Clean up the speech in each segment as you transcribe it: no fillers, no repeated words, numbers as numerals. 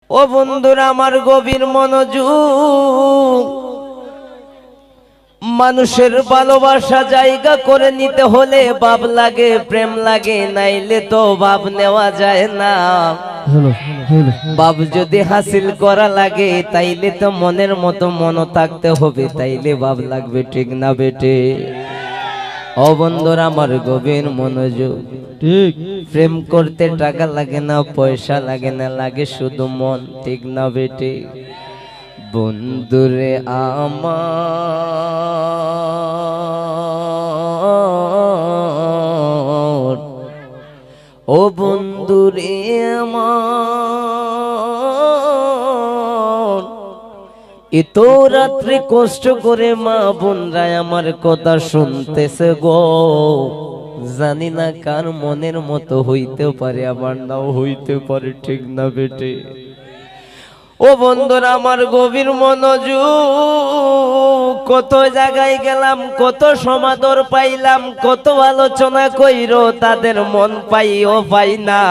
ও বন্ধুরা আমার গভীর মনোযোগ, মানুষের ভালোবাসা জায়গা করে নিতে হলে ভাব লাগে, প্রেম লাগে, নাইলে তো ভাব নেওয়া যায় না। ভাব যদি হাসিল করা লাগে তাইলে তো মনের মতো মন থাকতে হবে, তাইলে ভাব লাগবে, ঠিক না বেটে? ও বন্ধুরা আমার গভীর মনোযোগ, ঠিক প্রেম করতে টাকা লাগে না, পয়সা লাগে না, লাগে শুধু মন, ঠিক না বেটে? বন্ধুরে আমার, ও বন্ধুরে আমার, এত রাত্রি কষ্ট করে মা বোনরা আমার কথা শুনতেছে গো। জানি না কার মনের মতো হইতে পারে, আবার নাও হইতে পারে, ঠিক না বেটে? ও বন্ধুরা আমার গভীর মনোযোগ, কত জায়গায় গেলাম, কত সমাদর পাইলাম, কত আলোচনা কইরো, তাদের মন পাইও পাই না।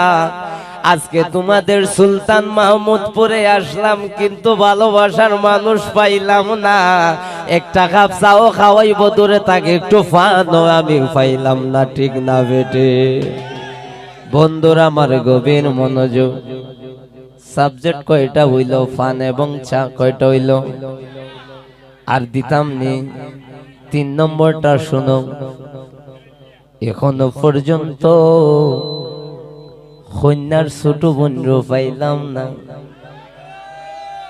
আজকে তোমাদের সুলতান মাহমুদপুরে আসলাম, কিন্তু ভালোবাসার মানুষ পাইলাম না। একটা কাপ চাও খাওয়াইব দূরে তাকে, একটু ফানও আমি পাইলাম না, ঠিক না বেটে? বন্ধুরা আমার গভীর মনোযোগ, সাবজেক্ট কয়টা হইল, ফান এবং চা কয়টা হইল, আর দিতাম নি 3 নম্বরটা শুনো। এখনো পর্যন্ত কন্যার ছোট বোনরও পাইলাম না,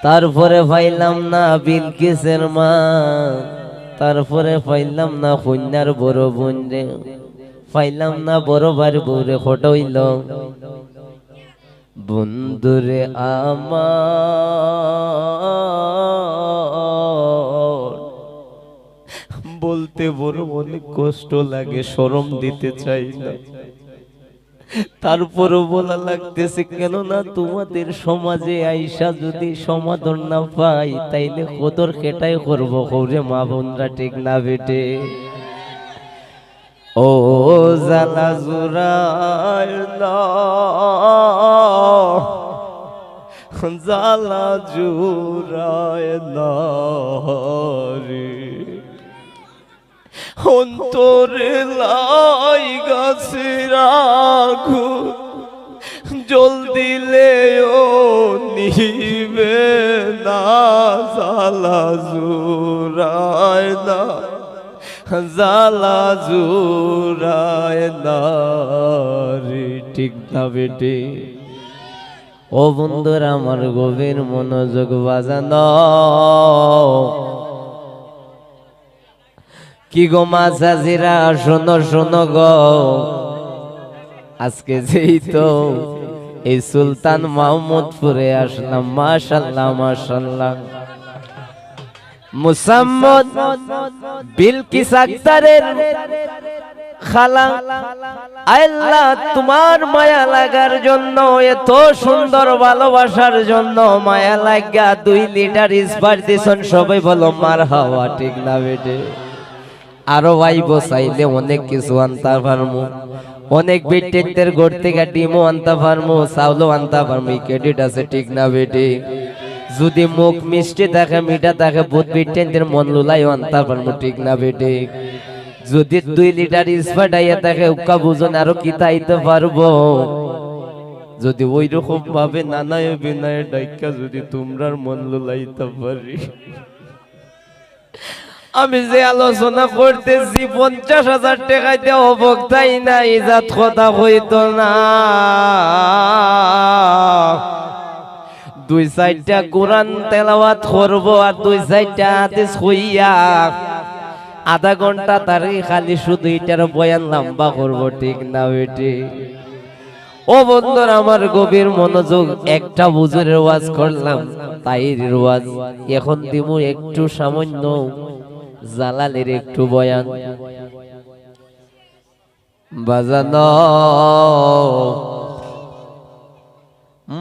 তারপরে পাইলাম না বিলকিসের মা, তারপরে পাইলাম না কন্যার বড় বোন রে, পাইলাম না বড় ভাইয়ের বউরে, খোটা হইল। বন্ধুরে আমার, বলতে বড় অনেক কষ্ট লাগে, শরম দিতে চাই না, তারপরও বলা লাগতেছে, কেননা তোমাদের সমাজে আইসা যদি সমাধান না পাই তাইলে কদর কেটাই করবো কৌরে মা বোনরা, ঠিক না বেটে? ও জালা জুরায় না, জালা জুরায় না রে, অন্তরে লাই গাছের আগুন, জল দিলেও নিবে না, জালা জুরায় না, জালা জুরায় না রে, ঠিক না বেটে? ও বন্ধুরা আমার গভীর মনোযোগ, বাজানো কি গো মাঝাজিরা, শোনো শোনো গো, আজকে যেই তো এই সুলতান মাহমুদপুরে আসলাম, মাশাআল্লাহ মাশাআল্লাহ, মুসাম্মদ বিলকিস আক্তারের খালা, আল্লাহ তোমার মায়া লাগার জন্য, এত সুন্দর ভালোবাসার জন্য মায়া লাগা 2 লিটার ইস্পার দিছেন, সবাই বলো মারহাবা, ঠিক না বেটে? আরো আইবো চাইলে অনেক কিছু আনতে পারমু, অনেক বিটেকদের ঘর থেকে ডিমও আনতে পারমু, চাউলও আনতে পারমু, ক্রেডিট আছে, ঠিক না বেটে? যদি মুখ মিষ্টি থাকে, মিঠা থাকে, বুধ বিটেকদের মন লুলাইও আনতে পারমু, ঠিক না বেটে? যদি 2 লিটার ইস্পাট আইয়া থাকে, উক্কা বুঝন আরো কি তাইতে পারবো। যদি ওই রকম ভাবে নানায় বিনায় ডাইকা যদি তোমরার মন লুলাইতে পারি, আমি যে আলোচনা করতেছি 50,000 টাকায় দেওয়া বক্তাই না, ইজাত কথা হইতো না। 2-4টা কোরআন তেলাওয়াত করবো, আর 2-4টা হাদিস হইয়া আধা ঘন্টা তারে খালি শুধু এটার বয়ান লম্বা করবো, ঠিক না বেটি? ও বন্ধুরা আমার গভীর মনোযোগ, একটা হুজুরের ওয়াজ করলাম, তাইর ওয়াজ, এখন দিব একটু সামান্য জালালের একটু বয়ান। বাজানো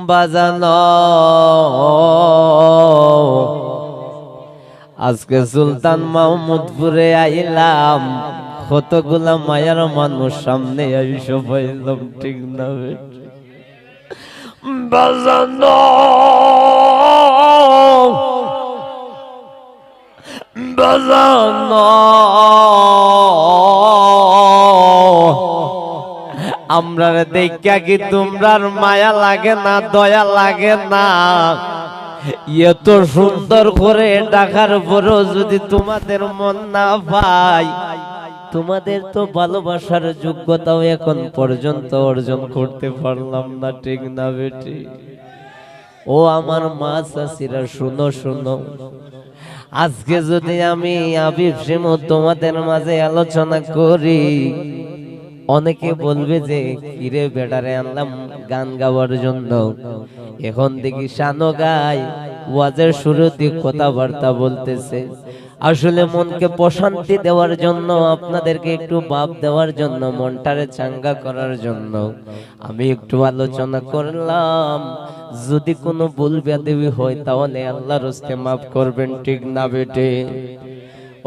বাজানো, আজকে সুলতান মাহমুদপুরে আইলাম, কতগুলা মায়ার মানুষ সামনে আইসো পাইলাম, ঠিক না বেটি? বাজানো জানো আমরা দেখা কি তোমরার মায়া লাগে না, দয়া লাগে না? এত সুন্দর করে ডাকার পরও যদি তোমাদের মন না পাই, তোমাদের তো ভালোবাসার যোগ্যতাও এখন পর্যন্ত অর্জন করতে পারলাম না, ঠিক না বেটি? ও আমার মা চাচিরা, শুনো শুনো, আজকে যদি আমি আবিব শিমু তোমাদের মাঝে আলোচনা করি, অনেকে বলবে যে কিরে বেটারে আনলাম গান গাওয়ার জন্য, এখন দেখি শানো গায়, ওয়াজের শুরুতে কথাবার্তা বলতেছে। আসলে মনকে প্রশান্তি দেওয়ার জন্য, আপনাদেরকে একটু ভাব দেওয়ার জন্য, মনটারে চাঙ্গা করার জন্য আমি একটু আলোচনা করলাম। যদি কোনো ভুল বেয়াদবি হয় তাহলে আল্লাহর হস্তে মাফ করবেন, ঠিক না বেটে?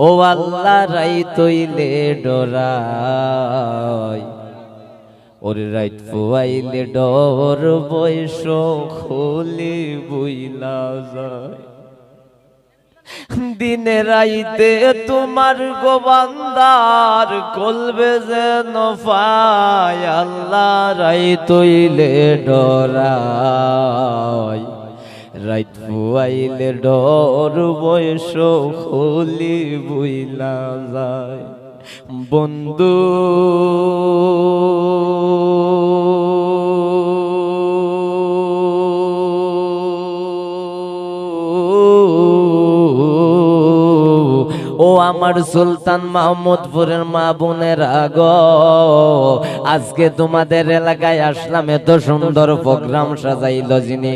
ও আল্লাহ রাই তৈলে ডরাই, ওরে রাইত ফুয়াইলে ডর বৈশ খুলি বুইলা যায়। দিনে রাইতে তোমার গোবান্দার কলবে যেন পায়, আল্লাহ রাই তৈলে ডরাই, রাইত ফুয়াইলে ডর বয়স খুলি বুইলা যায়। বন্ধু ও আমার সুলতান মাহমুদপুরের মা বোনের আগো, আজকে তোমাদের এলাকায় আসলাম, এত সুন্দর প্রোগ্রাম সাজাইলো যিনি।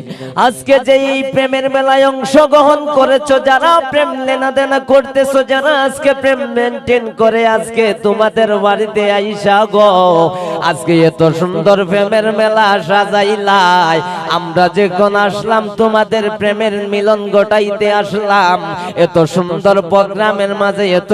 আজকে যে এই প্রেমের মেলায় অংশগ্রহণ করেছো, যারা প্রেম লেনা দেনা করতেছো, যারা আজকে প্রেম মেনটেন করে, আজকে তোমাদের বাড়িতে আইসা গো, আজকে এত সুন্দর প্রেমের মেলা সাজাইলাই। আমরা যখন আসলাম তোমাদের প্রেমের মিলন ঘটাইতে আসলাম, এত সুন্দর প্রোগ্রামের মাঝে এত